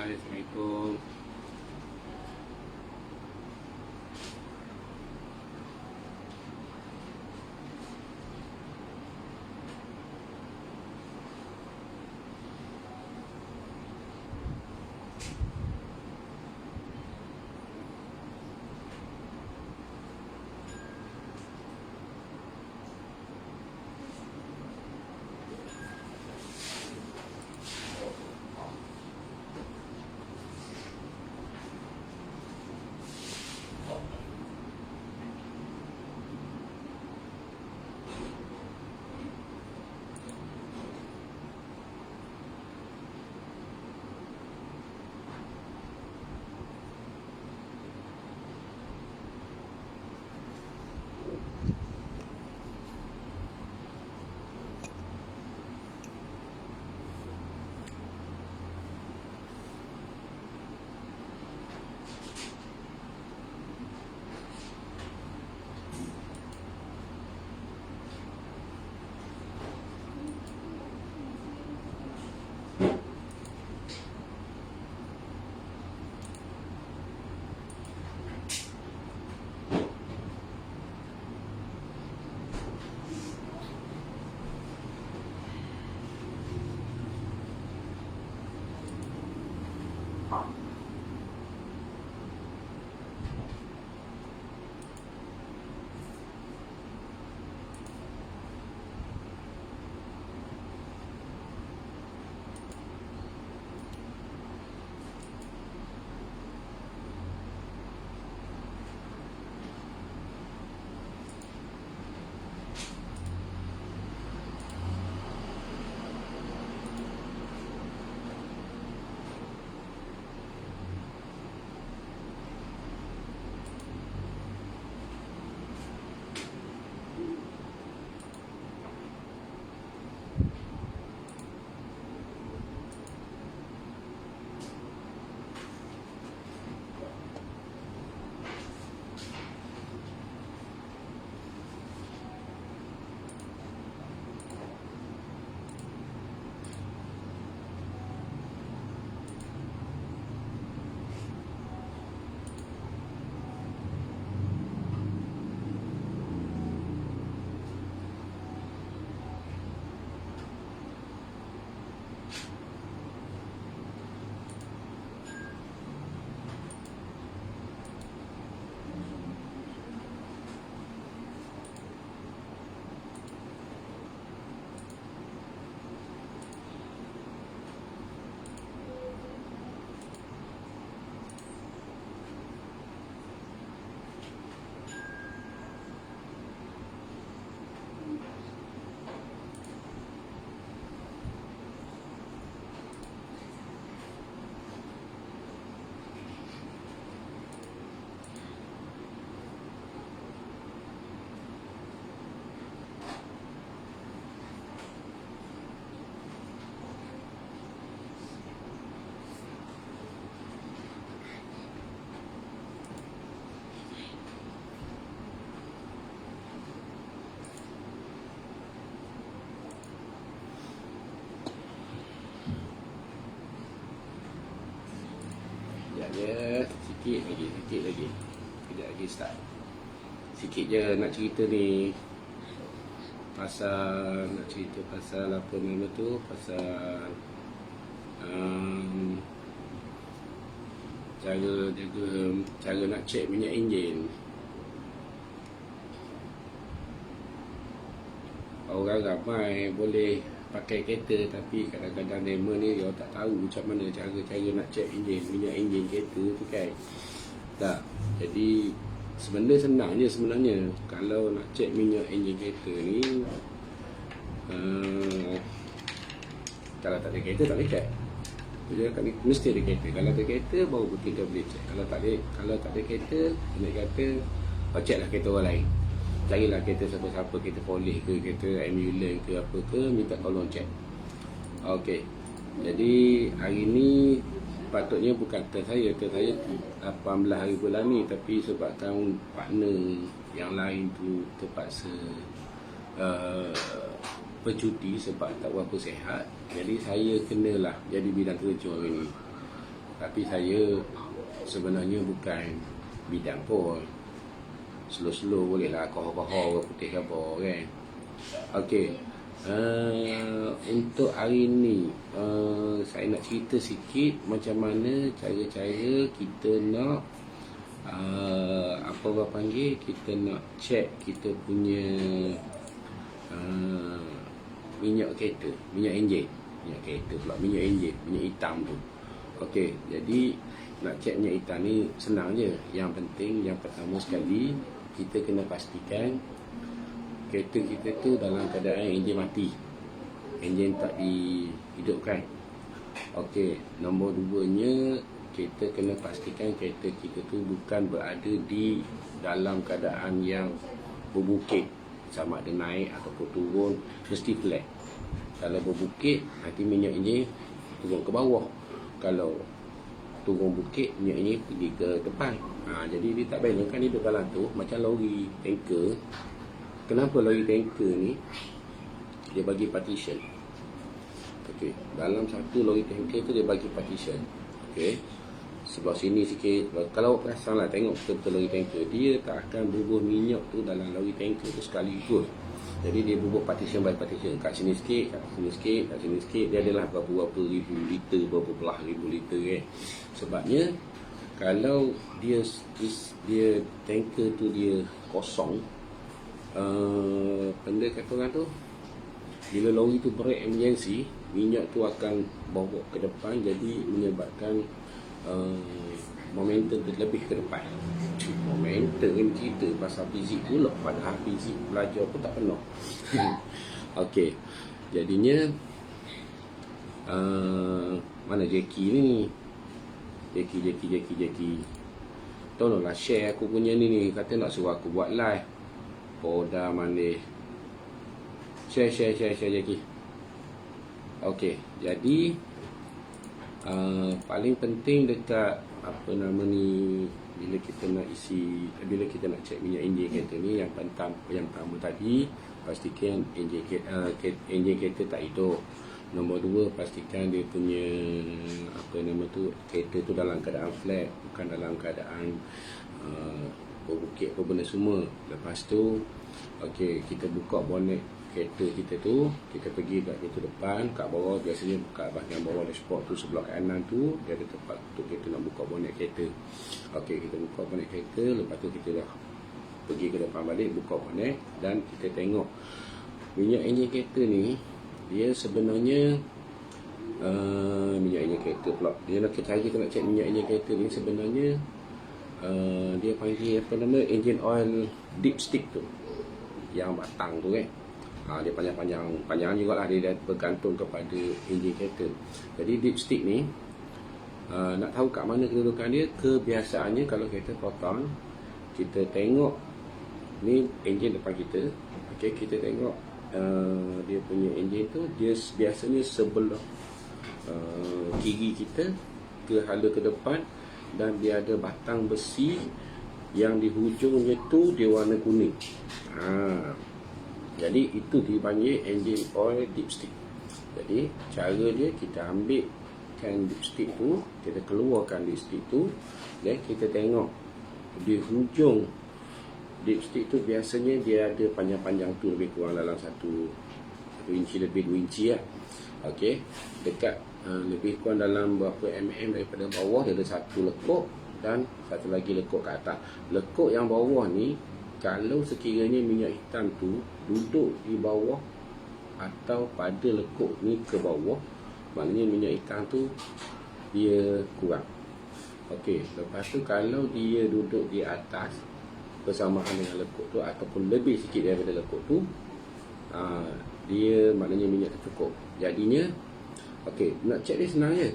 Bye. Assalamualaikum. Ya, sikit lagi. Kejap lagi start. Sikit je nak cerita ni. Nak cerita pasal apa nama tu, pasal cara nak check minyak enjin. Orang ramai boleh pakai kereta, tapi kadang-kadang mereka ni dia tak tahu macam mana cara nak check minyak enjin kereta tu kan. Tak. Jadi sebenarnya senang je sebenarnya. Kalau nak check minyak enjin kereta ni, kalau tak ada kereta tak boleh check. Dia mesti ada kereta. Kalau ada kereta baru kita boleh check. Kalau tak ada kereta, nak kata check lah kereta orang lain. Carilah kereta siapa-siapa, kereta polis ke, kereta ambulans ke apa ke, minta tolong check. Okey. Jadi hari ni patutnya bukan turn saya 18 hari bulan ni, tapi sebab tahun partner yang lain tu terpaksa bercuti sebab tak berapa sihat, jadi saya kenalah jadi bidang kerja hari ni. Tapi saya sebenarnya bukan bidang pun. Slow-slow boleh lah, kohor-kohor putih ke apa kan. Okey. Untuk hari ni saya nak cerita sikit macam mana cara-cara kita nak apa orang panggil, kita nak check kita punya minyak kereta, minyak enjin. Minyak kereta pula, minyak enjin, minyak hitam tu. Okey, jadi nak check minyak hitam ni senang je. Yang penting, yang pertama sekali, kita kena pastikan kereta kita tu dalam keadaan enjin mati, enjin tak dihidupkan. Okey, nombor 2-nya, kita kena pastikan kereta kita tu bukan berada di dalam keadaan yang berbukit, sama ada naik ataupun turun, mesti flat. Kalau berbukit, nanti minyak enjin turun ke bawah. Kalau turun bukit, minyak enjin pergi ke depan. Jadi dia tak balance kan, hidup dalam tu macam lori tanker. Kenapa lori tanker ni dia bagi partition? Okey, dalam satu lori tanker tu dia bagi partition. Okey, sebelah sini sikit. Kalau perasan lah, tengok betul-betul lori tanker, dia tak akan bubuh minyak tu dalam lori tanker tu sekaligus. Jadi dia bubuh partition by partition, kat sini sikit, kat sini sikit, kat sini sikit. Dia adalah berapa ribu liter, berapa belah ribu liter kan. Sebabnya kalau dia tanker tu dia kosong, benda kata orang tu, bila lori tu break emergency, minyak tu akan bawa ke depan, jadi menyebabkan momentum tu lebih ke depan. Momentum ni cerita pasal fizik pula, padahal fizik belajar pun tak pernah. Okey, jadinya mana Jackie ni? Jackie tolonglah share aku punya ni. Kata nak suruh aku buat live. Poda manis. Share Jackie. Okey, jadi paling penting dekat apa nama ni, bila kita nak check minyak enjin kereta ni, yang pertama tadi, pastikan enjin kereta tak hidup. Nombor 2, pastikan dia punya apa nama tu, kereta tu dalam keadaan flat, bukan dalam keadaan berbukit apa benda semua. Lepas tu okey, kita buka bonet kereta kita tu, kita pergi kat kereta depan, kat bawah, biasanya kat bahagian bawah dashboard tu sebelah kanan tu, dia ada tempat untuk kita nak buka bonet kereta. Okey, kita buka bonet kereta, lepas tu kita dah pergi ke depan balik, buka bonet, dan kita tengok minyak enjin kereta ni, dia sebenarnya minyak enjin kereta pula. Dia nak kita nak cek minyak enjin kereta ni sebenarnya dia panggil apa nama, engine oil dipstick tu, yang batang tu kan. Dia panjang jugalah, dia bergantung kepada enjin kereta. Jadi dipstick ni nak tahu kat mana kedudukan dia, kebiasaannya kalau kereta potong, kita tengok ni enjin depan kita. Okey, kita tengok dia punya enjin tu, dia biasanya sebelah kiri kita ke hala ke depan, dan dia ada batang besi yang di hujungnya tu dia warna kuning. Jadi itu dipanggil engine oil dipstick. Jadi cara dia, kita ambilkan dipstick tu, kita keluarkan dipstick tu, dan kita tengok di hujung dipstick tu, biasanya dia ada panjang-panjang tu lebih kurang dalam 1 inci lebih, 2 inci lah. Okey, dekat lebih kurang dalam berapa daripada bawah, dia ada satu lekuk dan satu lagi lekuk ke atas. Lekuk yang bawah ni, kalau sekiranya minyak hitam tu duduk di bawah atau pada lekuk ni ke bawah, maknanya minyak hitam tu dia kurang. Okey, lepas tu kalau dia duduk di atas bersamaan dengan lekuk tu, ataupun lebih sikit daripada lekuk tu, dia maknanya minyak tu cukup. Jadinya okey, nak check dia senang je.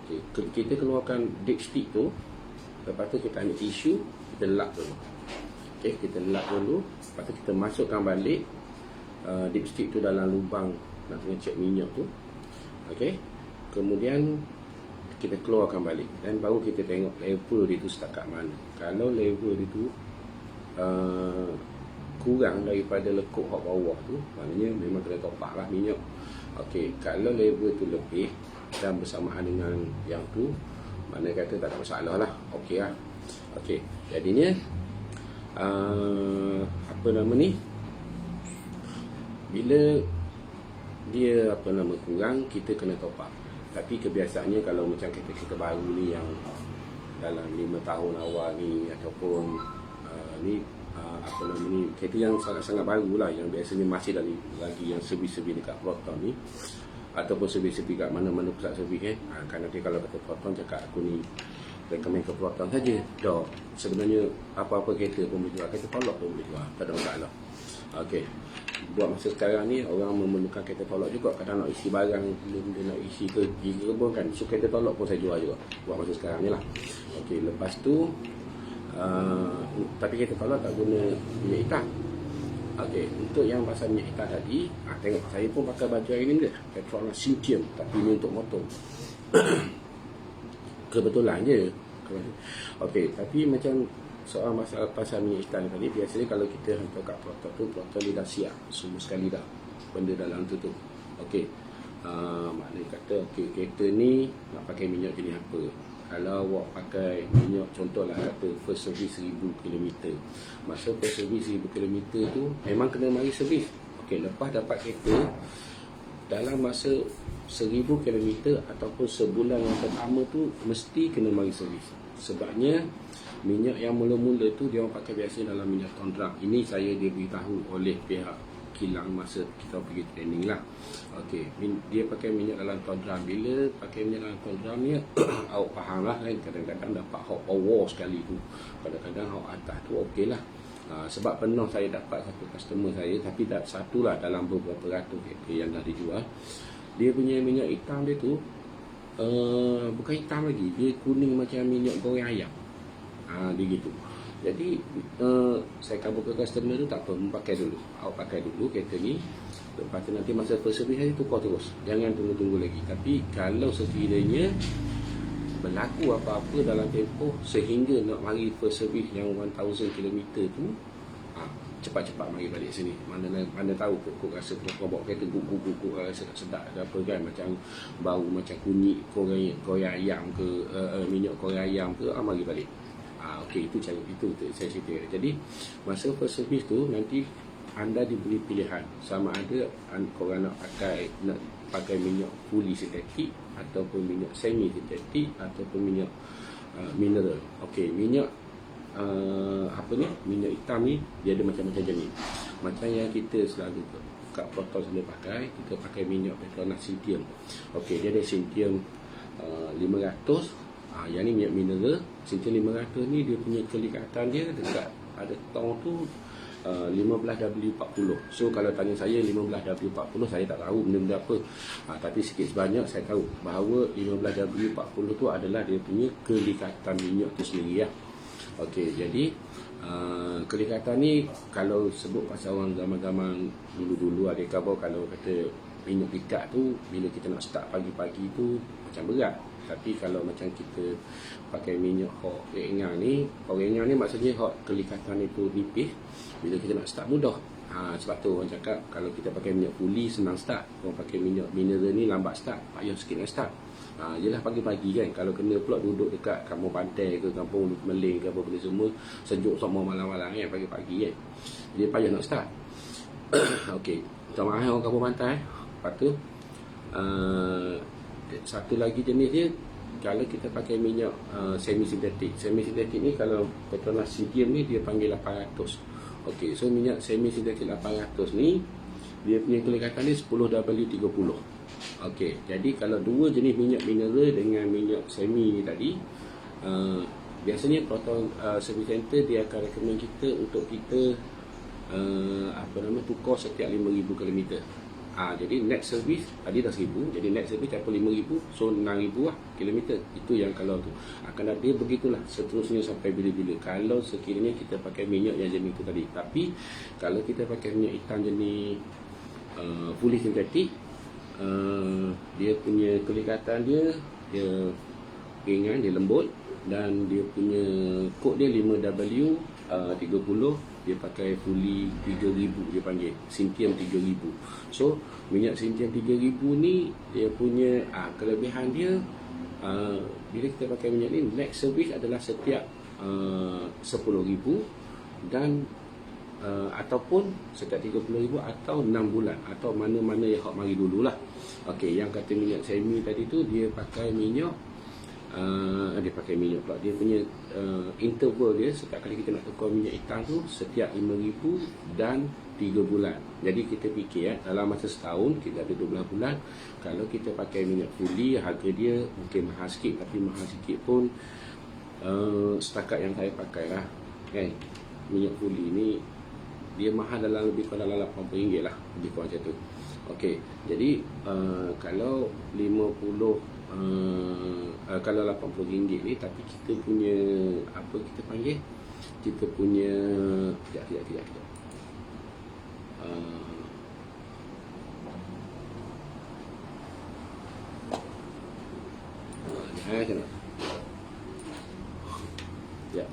Okey, kita keluarkan dipstick tu, lepas tu kita ambil tisu, kita lap dulu. Okey, kita lap dulu, lepas tu kita masukkan balik dipstick tu dalam lubang nak kena check minyak tu. Okey, kemudian kita keluarkan balik, dan baru kita tengok level dia tu setakat mana. Kalau level dia tu kurang daripada lekuk hak bawah tu, maknanya memang kena top up lah minyak. Okey, kalau level tu lebih dan bersamaan dengan yang tu, Mana kata tak ada masalah lah. Okey lah. Okey, jadinya apa nama ni, bila dia kurang, kita kena top up. Tapi kebiasaannya kalau macam kereta baru ni yang dalam 5 tahun awal ni, ataupun kereta yang sangat-sangat baru lah, yang biasanya masih lagi yang servis-servis dekat Proton ni, ataupun servis-servis kat mana-mana pusat servis kan nanti kalau kata Proton cakap aku ni rekomen ke Proton saja. Dah, sebenarnya apa-apa kereta pun boleh jual, kereta tolak pun boleh jual, tak ada masalah. Okey, buat masa sekarang ni orang memerlukan kereta tolak juga. Kadang nak isi barang, dia nak isi ke kebun kan, so kereta tolak pun saya jual juga buat masa sekarang ni lah. Okey, lepas tu tapi kereta tolak tak guna minyak hitam. Okey, untuk yang pasal minyak hitam tadi, tengok saya pun pakai baju hari ni dia Petronas Sintium, tapi ni untuk motor. Kebetulan je. Okey, tapi macam soal masalah pasal minyak hitam tadi, biasanya kalau kita hantar kat Proton tu, Proton dia dah siap semua sekali dah benda dalam tu. Okey, maknanya kata okey, kereta ni nak pakai minyak jenis apa. Kalau awak pakai minyak, contohlah kata first service 1000 km, masa first service 1000 km tu memang kena mari servis. Okey, lepas dapat kereta, dalam masa 1000 km ataupun sebulan yang pertama tu mesti kena mari servis. Sebabnya minyak yang mula-mula tu dia orang pakai biasa dalam minyak kontrak. Ini saya diberitahu oleh pihak kilang masa kita pergi training lah. Okey, dia pakai minyak dalam kontrak. Bila pakai minyak dalam kontrak ni awak faham lah kan, kadang-kadang dapat hot power sekali tu, kadang-kadang hot atas tu okey lah. Sebab pernah saya dapat satu customer saya, tapi tak satu lah dalam beberapa ratus kereta yang dah dijual, dia punya minyak hitam dia tu bukan hitam lagi, dia kuning macam minyak goreng ayam. Dia gitu. Jadi saya kabur ke customer tu, tak apa, pakai dulu, awak pakai dulu kereta ni, lepas tu nanti masa first service saya tukar terus, jangan tunggu-tunggu lagi. Tapi kalau sekiranya berlaku apa-apa dalam tempoh sehingga nak mari first service yang 1000 km tu, cepat-cepat mari balik sini. Mana tahu kok rasa kau bawa kereta guguk rasa tak sedap ke apa kan, macam bau macam kunyit goreng ayam ke, minyak goreng ayam ke, mari balik. Okey, itu saya cerita. Jadi masa first service tu nanti anda diberi pilihan sama ada korang nak pakai minyak fully sintetik ataupun minyak semi sintetik ataupun minyak mineral. Okey, minyak minyak hitam ni dia ada macam-macam jenis. Macam yang kita selalu kat Proton selalu pakai, kita pakai minyak Petronas Sintium. Okey, dia ada Sintium 500. Yang ni minyak mineral. Sintium 500 ni dia punya kelikatan dia dekat pada tong tu 15W40. So kalau tanya saya 15W40, saya tak tahu benda-benda apa. Tapi sikit sebanyak saya tahu bahawa 15W40 tu adalah dia punya kelikatan minyak tu sendiri ya. Okey, jadi kelikatan ni kalau sebut pasal orang zaman-zaman dulu-dulu ada khabar kalau kata minyak pikat tu bila kita nak start pagi-pagi tu macam berat. Tapi kalau macam kita pakai minyak hot rengang ni maksudnya hot kelikatan itu nipis, bila kita nak start mudah. Sebab tu orang cakap kalau kita pakai minyak fully senang start, orang pakai minyak mineral ni lambat start, payah sikit nak start. Yelah pagi-pagi kan, kalau kena pula duduk dekat kampung pantai ke kampung Meleng ke apa benda semua, sejuk semua malam-malam kan, pagi-pagi kan, dia payah nak start. Okey, minta maaf orang kampung pantai. Lepas tu satu lagi jenis dia, kalau kita pakai minyak semi sintetik ni, kalau Petronas Sintium ni dia panggil 800. Okey, so minyak semi sintetik 800 ni dia punya kelikatan ni 10W30. Okey, jadi kalau dua jenis minyak mineral dengan minyak semi ni tadi, biasanya Proton Service Center dia akan recommend kita untuk kita tukar setiap 5000 km. Jadi net service tadi dah 1000, jadi net service campur 5000, so 6000 lah kilometer. Itu yang kalau tu akan ada begitulah seterusnya sampai bila-bila kalau sekiranya kita pakai minyak yang jenis tu tadi. Tapi kalau kita pakai minyak hitam jenis fully sintetik, dia punya kelikatan dia ringan, dia lembut, dan dia punya kod dia 5W30. Dia pakai fully 3000, dia panggil Sintium 3000. So minyak Sintium 3000 ni dia punya kelebihan dia bila kita pakai minyak ni, next service adalah setiap 10,000 dan ataupun setiap 30,000 atau 6 bulan, atau mana-mana yang hak mari dululah. Okey, yang kata minyak semi tadi tu dia pakai minyak dia punya interval dia setiap kali kita nak tukar minyak hitam tu setiap 5,000 dan 3 bulan. Jadi kita fikir dalam masa setahun kita ada 12 bulan. Kalau kita pakai minyak fully, harga dia mungkin mahal sikit, tapi mahal sikit pun setakat yang saya pakai lah kan, minyak fully ni dia mahal dalam lebih kurang dalam RM80 lah, lebih kurang macam tu. Okey, jadi kalau 50 kalau RM80 ni, tapi kita punya apa kita panggil, kita punya kejap. Jangan ya.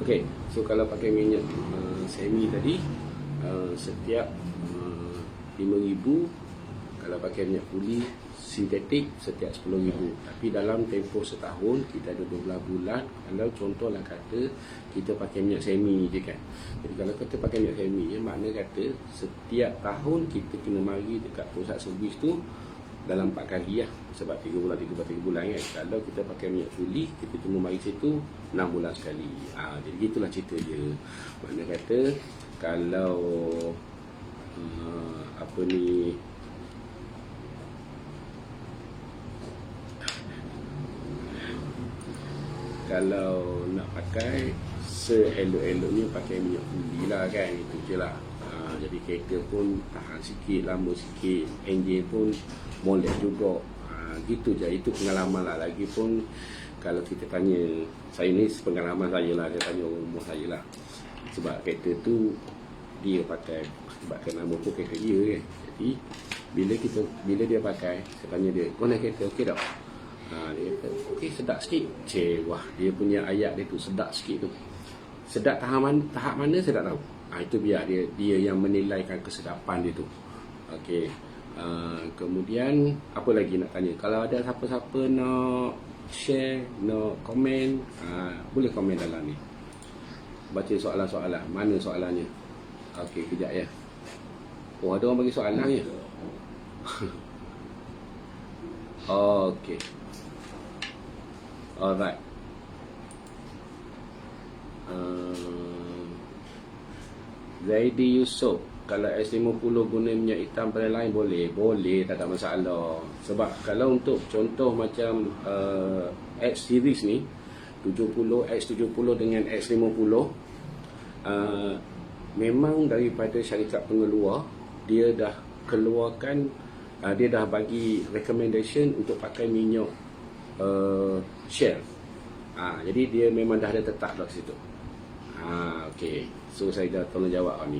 Okey, so kalau pakai minyak semi tadi setiap 5,000, kalau pakai minyak fully sintetik setiap 10,000. Tapi dalam tempoh setahun kita ada 12 bulan. Kalau contohlah kata kita pakai minyak semi je kan. Jadi kalau kita pakai minyak semi, makna kata setiap tahun kita kena mari dekat pusat servis tu dalam 4 kali lah, sebab 3 bulan kan. Kalau kita pakai minyak fully, kita cuma mari situ 6 bulan sekali. Jadi gitulah cerita dia. Makna kata kalau apa ni, kalau nak pakai seelok-eloknya pakai minyak fully lah kan, itu je lah. Jadi kereta pun tahan sikit, lama sikit, enjin pun molek juga. Gitu je, itu pengalaman lah. Lagipun kalau kita tanya, saya ni pengalaman saya lah, saya tanya umur saya lah. Sebab kereta tu dia pakai, sebabkan nama pun kereta dia kan. Jadi bila dia pakai, saya tanya dia, kau naik kereta okey tak? Dia kata okey, sedap sikit. Wah, dia punya ayat dia tu sedap sikit tu. Sedap tahap mana saya tak tahu. Itu biar dia yang menilaikan kesedapan dia tu. Okey. Kemudian apa lagi nak tanya? Kalau ada siapa-siapa nak share, nak komen, boleh komen dalam ni. Baca soalan-soalan. Mana soalannya? Okey, kejap ya. Oh, ada orang bagi soalan ya? Okey. Alright. Zaidi Yusof, kalau S50 guna minyak hitam pada lain boleh, tak ada masalah. Sebab kalau untuk contoh macam X series ni 70, X70 dengan X50, memang daripada syarikat pengeluar dia dah keluarkan, dia dah bagi recommendation untuk pakai minyak Shell. Jadi dia memang dah ada tetap kat situ. Okey. So saya dah tolong jawab ni.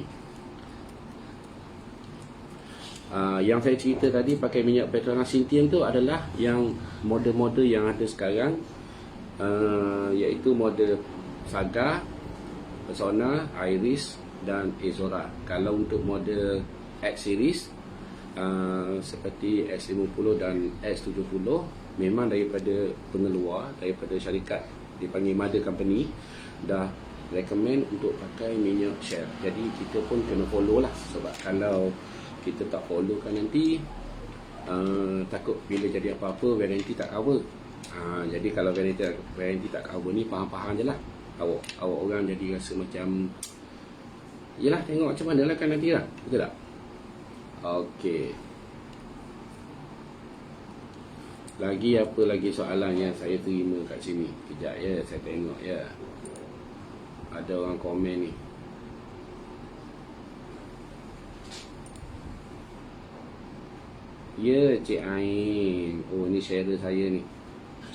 Yang saya cerita tadi pakai minyak Petronas Sintium tu adalah yang model-model yang ada sekarang, iaitu model Saga, Persona, Iris dan Azora. Kalau untuk model X series seperti X50 dan X70, memang daripada pengeluar, daripada syarikat dipanggil mother company, dah recommend untuk pakai minyak Shell. Jadi kita pun kena follow lah. Sebab kalau kita tak follow kan nanti takut bila jadi apa-apa warranty tak cover. Jadi kalau warranty tak cover ni, faham-faham je lah. Awak orang jadi rasa macam, yelah, tengok macam mana lah kan nanti lah. Betul tak? Okey. Lagi apa lagi soalan yang saya terima kat sini? Kejap ya, saya tengok ya. Ada orang komen ni. Ya, Cik Ain. Oh, ni share saya ni.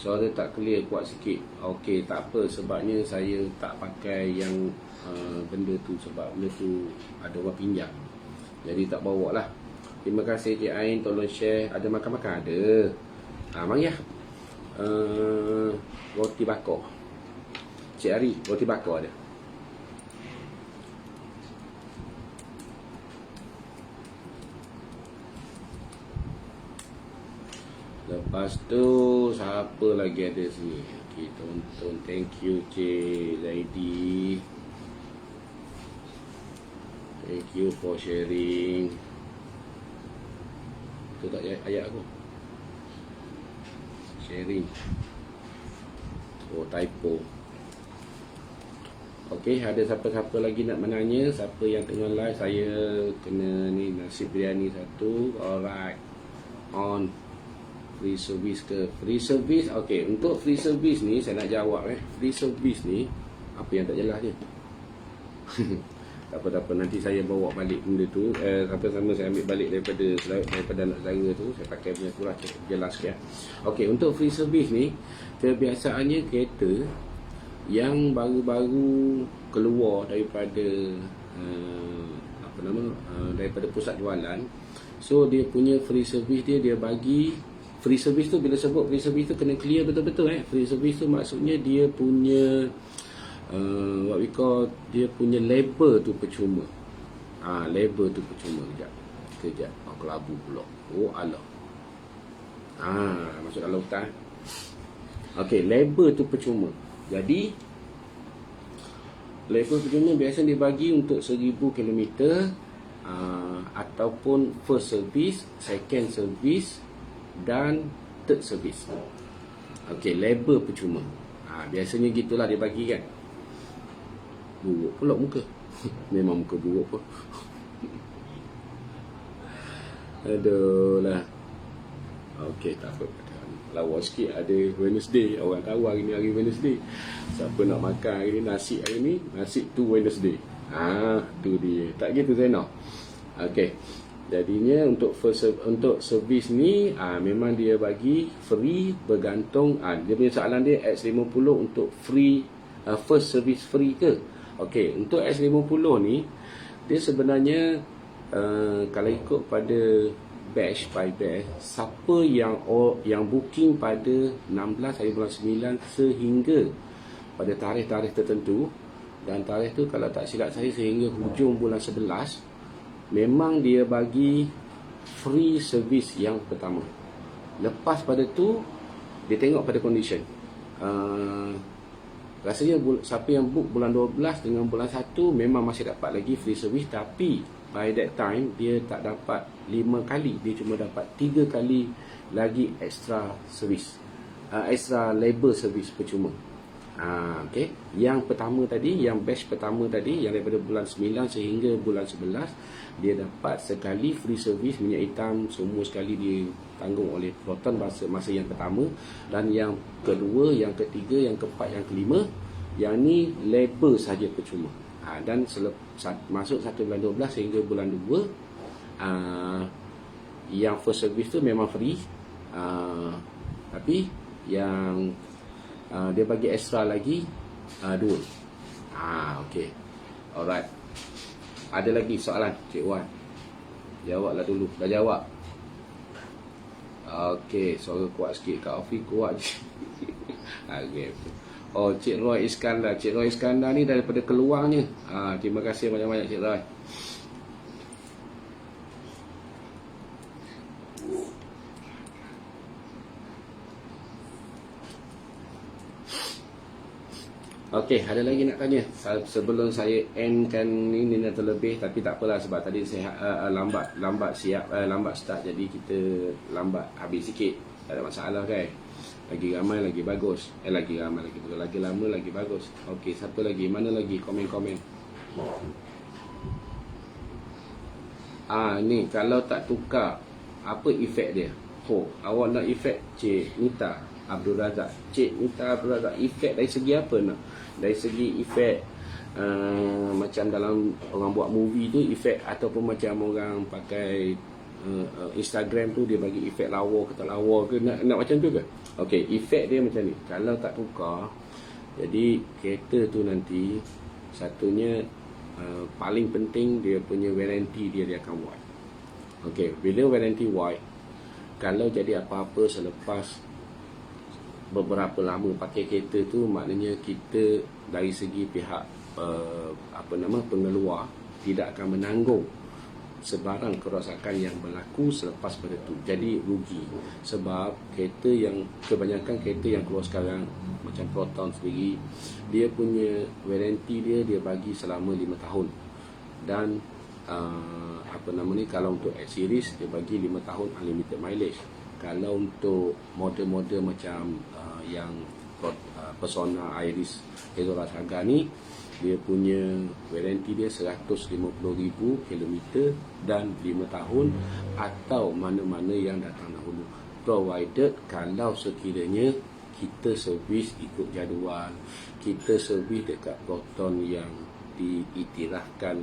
Suara tak clear, kuat sikit. Okey, tak apa. Sebabnya saya tak pakai yang benda tu. Sebab benda tu ada orang pinjam. Jadi tak bawa lah. Terima kasih Cik Ain. Tolong share. Ada makan-makan? Ada. Mari lah. roti bakar. Cik Ari, roti bakar ada. Lepas tu siapa lagi ada sini? Okay, tonton. Thank you Cik Zaidi. Thank you for sharing. Itu tak ayat aku. Sharing. Oh, typo. Okey, ada siapa-siapa lagi nak menanya? Siapa yang tengah live, saya kena ni nasi biryani satu. Alright. On. Free service ke? Free service. Okey, untuk free service ni saya nak jawab Free service ni apa yang tak jelas je. Tak apa, nanti saya bawa balik benda tu. Sama-sama saya ambil balik daripada anak saudara tu. Saya pakai punya tu lah, jelas sikit. Okey, untuk free service ni kebiasaannya kereta yang baru-baru keluar daripada daripada pusat jualan. So dia punya free service dia bagi. Free service tu, bila sebut free service tu kena clear betul-betul Free service tu maksudnya dia punya what we call, dia punya label tu percuma. Label tu percuma. Kejap. Kelabu pula. Oh Allah. Masuk dalam hutan. Okey, label tu percuma. Jadi label percuma biasanya dibagi untuk 1000 km, ataupun first service, second service dan third service. Okey, label percuma. Biasanya gitulah dia bagi kan. Buruk pula muka. Memang muka buruk pun. Aduh lah. Okey, tak apa. Lawa sikit, ada Wednesday. Orang tahu hari ni hari Wednesday. Siapa nak makan hari ni nasi hari ni, nasi tu Wednesday. Tu dia. Tak gitu Zainal. Okey. Jadinya untuk servis ni memang dia bagi free bergantung. Dia punya soalan dia X50 untuk free, first service free ke? Okey, untuk X50 ni dia sebenarnya kalau ikut pada batch by batch, siapa yang booking pada 16 hari bulan 9 sehingga pada tarikh-tarikh tertentu, dan tarikh tu kalau tak silap saya sehingga hujung bulan 11, memang dia bagi free service yang pertama. Lepas pada tu dia tengok pada condition. Rasanya siapa yang book bulan 12 dengan bulan 1 memang masih dapat lagi free service, tapi by that time dia tak dapat 5 kali, dia cuma dapat 3 kali lagi extra service, extra labor service percuma. Okay. Yang pertama tadi, yang batch pertama tadi, yang daripada bulan 9 sehingga bulan 11, dia dapat sekali free service minyak hitam, semua sekali ditanggung oleh Proton masa yang pertama. Dan yang kedua, yang ketiga, yang keempat, yang kelima, yang ni labor saja percuma. Dan masuk 1 bulan 12 sehingga bulan 2, yang first service tu memang free, tapi yang dia bagi extra lagi 2. Okey. Alright. Ada lagi soalan Cik Wan? Jawablah dulu. Dah jawab? Okey, suara kuat sikit. Kak Afi kuat je. Okay. Oh, Cik Roy Iskandar. Cik Roy Iskandar ni daripada Keluangnya. Terima kasih banyak-banyak Cik Roy. Okey, ada lagi nak tanya sebelum saya endkan ini dah terlebih, tapi tak apalah sebab tadi saya lambat start, jadi kita lambat habis sikit. Tak ada masalah kan. Lagi ramai lagi bagus. Lagi ramai lagi bagus. Lagi lama lagi bagus. Okey, siapa lagi? Mana lagi komen-komen? Ni kalau tak tukar, apa efek dia? Awak nak efek Cik Nita Abdul Razak. Cik Nita Abdul Razak, efek dari segi apa nak? Dari segi efek macam dalam orang buat movie tu, efek ataupun macam orang pakai Instagram tu, dia bagi efek lawa ke tak lawa ke, nak macam tu ke? Okey, efek dia macam ni. Kalau tak tukar, jadi kereta tu nanti satunya paling penting dia punya warranty dia akan void. Okey, bila warranty void, kalau jadi apa-apa selepas beberapa lama pakai kereta tu, maknanya kita dari segi pihak pengeluar tidak akan menanggung sebarang kerosakan yang berlaku selepas pada tu. Jadi rugi, sebab kereta yang kebanyakan kereta yang keluar sekarang macam Proton sendiri, dia punya warranty dia bagi selama 5 tahun. Dan kalau untuk X series dia bagi 5 tahun unlimited mileage. Kalau untuk model-model macam yang Persona, Iris, Ezora Saga ni, dia punya warranty dia 150,000 km dan 5 tahun, atau mana-mana yang datang dahulu, provided kalau sekiranya kita servis ikut jadual, kita servis dekat Proton yang diiktirafkan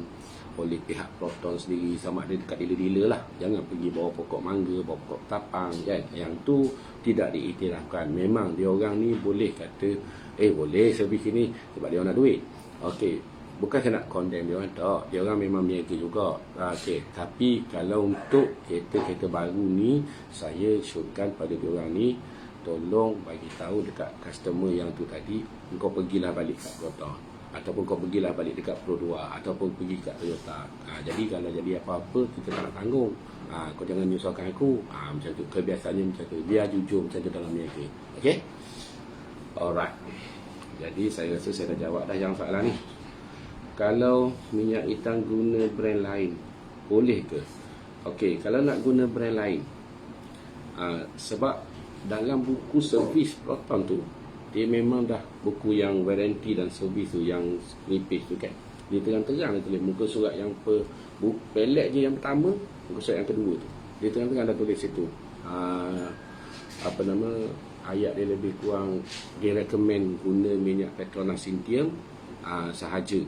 oleh pihak Proton sendiri, sama ada dekat dealer-dealer lah. Jangan pergi bawa pokok mangga, bawa pokok tapang kan, yang tu tidak diiktirafkan. Memang dia orang ni boleh kata boleh servis ini sebab dia orang nak duit. Okey, bukan saya nak condemn dia orang, tak, dia orang memang berniaga juga. Okey, tapi kalau untuk kereta-kereta baru ni, saya syorkan pada dia orang ni, tolong bagi tahu dekat customer yang tu tadi, engkau pergilah balik kat Proton, ataupun kau pergilah balik dekat Pro 2, ataupun pergi kat Toyota. Jadi kalau jadi apa-apa, kita tak nak tanggung. Kau jangan menyusahkan aku. Macam tu, kebiasaannya macam tu. Biar jujur macam tu dalam niaga. Okey? Alright. Jadi saya rasa saya dah jawab dah yang soalan ni. Kalau minyak hitam guna brand lain, boleh ke? Okey, kalau nak guna brand lain, sebab dalam buku servis Proton tu, dia memang dah buku yang warranty dan servis tu, yang nipis tu kan, dia terang-terang dia tulis muka surat yang pelet je yang pertama, muka surat yang kedua tu, dia terang-terang dah tulis situ. Ayat dia lebih kurang, dia recommend guna minyak Petronas Sintium sahaja.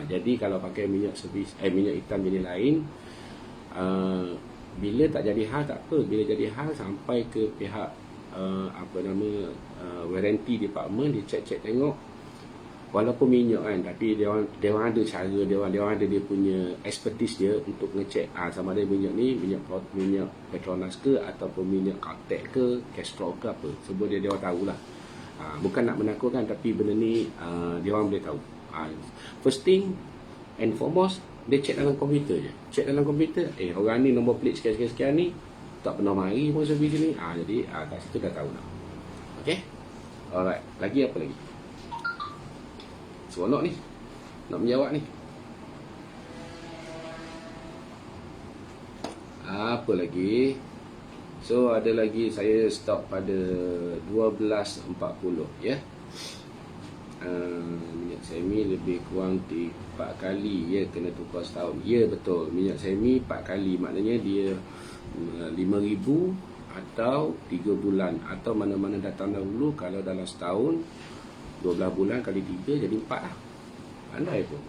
Jadi kalau pakai minyak servis, minyak hitam jenis lain, bila tak jadi hal tak apa, bila jadi hal sampai ke pihak warranty department, dia cek tengok, walaupun minyak kan, tapi dia orang ada cara, dia orang ada dia punya expertise dia untuk ngecek sama ada minyak ni minyak Petronas ke, ataupun minyak Caltex ke, Castrol ke apa. Sebab dia orang tahulah. Bukan nak menakutkan, tapi benda ni dia orang boleh tahu. First thing and foremost, dia cek dalam komputer je. Cek dalam komputer, orang ni nombor plate sekian-sekian ni tak pernah mari pun servis ni. Jadi kat situ dah tahu dah. Okay. Alright. Lagi apa lagi? Seronok ni nak menjawab ni. Apa lagi? So ada lagi, saya stop pada 12.40 ya. Minyak semi lebih kurang 4 kali ya kena tukar setahun. Ya betul, minyak semi 4 kali, maknanya dia 5,000 atau 3 bulan, atau mana-mana datang dahulu. Kalau dalam setahun 12 bulan kali 3 jadi 4 lah. Pandai pun.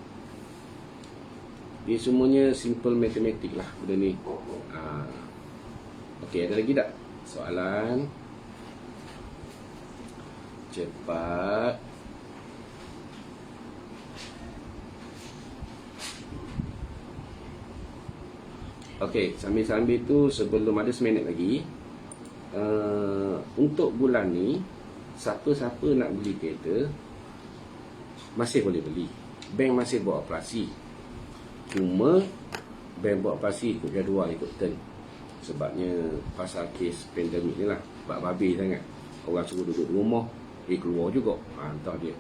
Dia semuanya simple matematik lah benda ni. Okey, ada lagi tak soalan? Cepat. Okey, sambil-sambil tu, sebelum ada seminit lagi, untuk bulan ni, siapa-siapa nak beli kereta masih boleh beli. Bank masih buat operasi. Cuma bank buat operasi ikut jadual, ikut turn. Sebabnya pasal kes pandemik ni lah. Sebab babi sangat, orang suruh duduk di rumah, keluar juga. Entah dia.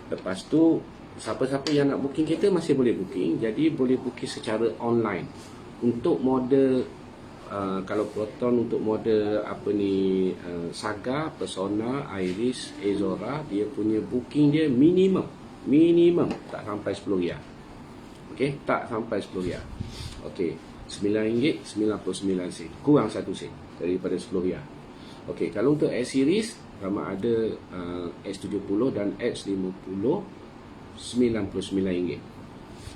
Lepas tu, siapa-siapa yang nak booking kereta masih boleh booking. Jadi boleh booking secara online. Untuk model kalau Proton, untuk model Saga, Persona, Iris, Ezora, dia punya booking dia minimum tak sampai RM10. Okey, tak sampai RM10. Okey, RM9.99, kurang 1 sen daripada RM10. Okey, kalau untuk X series, sama ada X70 dan X50, RM99.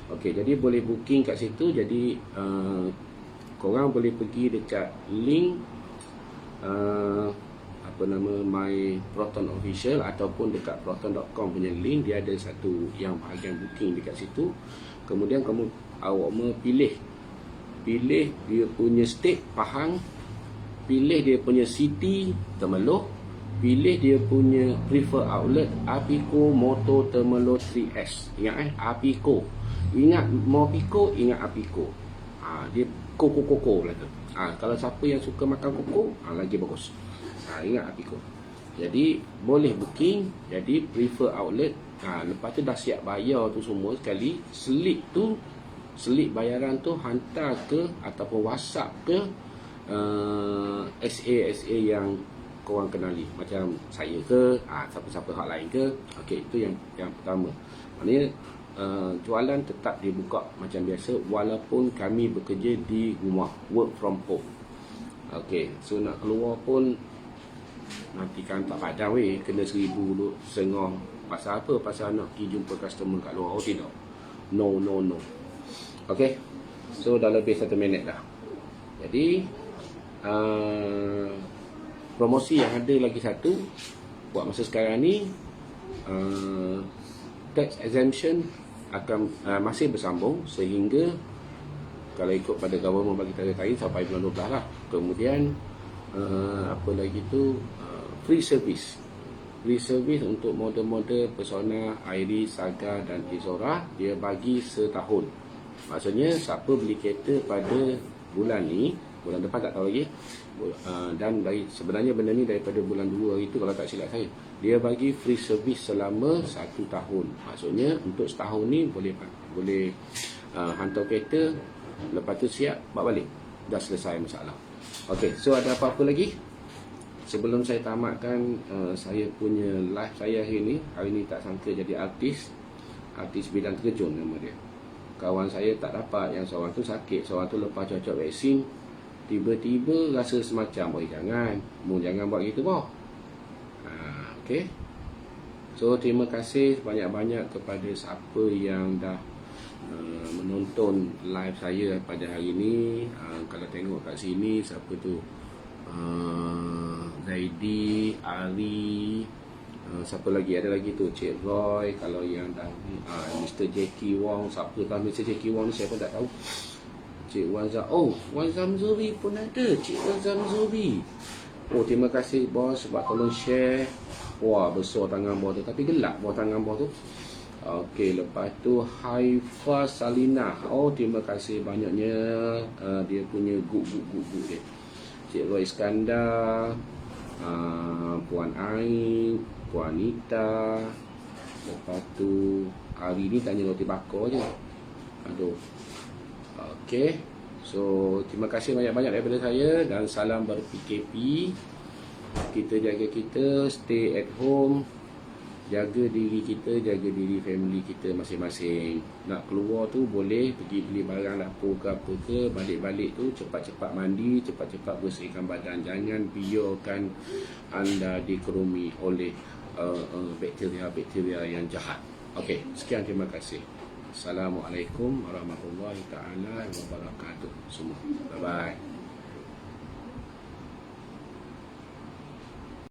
Okey, jadi boleh booking kat situ. Jadi korang boleh pergi dekat link My Proton Official, ataupun dekat proton.com punya link. Dia ada satu yang bahagian booking dekat situ. Kemudian awak pilih dia punya state, Pahang. Pilih dia punya city, Temerloh. pilih dia punya prefer outlet Apico Moto Thermalo 3S. Ingat Apico. Ingat Mopico, ingat Apico. Dia koko lah tu. Kalau siapa yang suka makan koko, lagi bagus. Ingat Apico. Jadi boleh booking, jadi prefer outlet. Lepas tu dah siap bayar tu semua sekali, slip bayaran tu hantar ke ataupun WhatsApp ke SA yang korang kenali, macam saya ke, siapa-siapa hak lain ke. Okey, itu yang pertama. Maknanya jualan tetap dibuka macam biasa walaupun kami bekerja di rumah, work from home. Okey, so nak keluar pun nanti kan tak padam kena 1,000 dulu setengah. Pasal apa? Pasal nak pergi jumpa customer kat luar. Tidak. No. Okey, so dah lebih 1 minit dah. Jadi promosi yang ada lagi satu buat masa sekarang ni, tax exemption akan masih bersambung sehingga kalau ikut pada government bagi tarikh lain sampai bulan 12 lah. Kemudian apa lagi tu, free service untuk model-model Persona, Iris, Saga dan Izora dia bagi setahun. Maksudnya siapa beli kereta pada bulan ni, bulan depan tak tahu lagi, dan sebenarnya benda ni daripada bulan 2 itu kalau tak silap saya, dia bagi free service selama 1 tahun. Maksudnya untuk setahun ni boleh hantar kereta, lepas tu siap bawa balik, dah selesai masalah. Okey, so ada apa-apa lagi? Sebelum saya tamatkan saya punya live saya hari ni tak sangka jadi artis bidang terjun nama dia. Kawan saya tak dapat, yang seorang tu sakit, seorang tu lepas cocok vaksin, tiba-tiba rasa semacam, jangan buat gitu boh. Okey. So terima kasih banyak-banyak kepada siapa yang dah menonton live saya pada hari ini. Kalau tengok kat sini siapa tu, Zaidi, Ali, siapa lagi, ada lagi tu Cik Roy. Kalau yang dah Mr. Jackie Wong, siapa tahu Mr. Jackie Wong ni saya pun tak tahu. Cik Wan Zamzuri pun ada, Cik Wan Zamzuri. Terima kasih bos sebab tolong share. Wah, besar tangan bos tu, tapi gelap bawah tangan bos tu. Okey, lepas tu Haifa Salina. Terima kasih banyaknya, dia punya guk dia. Cik Roy Iskandar, Puan Ain, Puan Nita. Lepas tu hari ni tanya roti bakar je. Aduh. Okey. So terima kasih banyak-banyak daripada saya dan salam ber-PKP. Kita jaga kita, stay at home. Jaga diri kita, jaga diri family kita masing-masing. Nak keluar tu boleh pergi beli barang dapur ke apa ke, balik-balik tu cepat-cepat mandi, cepat-cepat bersihkan badan. Jangan biarkan anda dikerumi oleh bakteria-bakteria yang jahat. Okey, sekian, terima kasih. Assalamualaikum warahmatullahi taala wabarakatuh semua. Bye bye.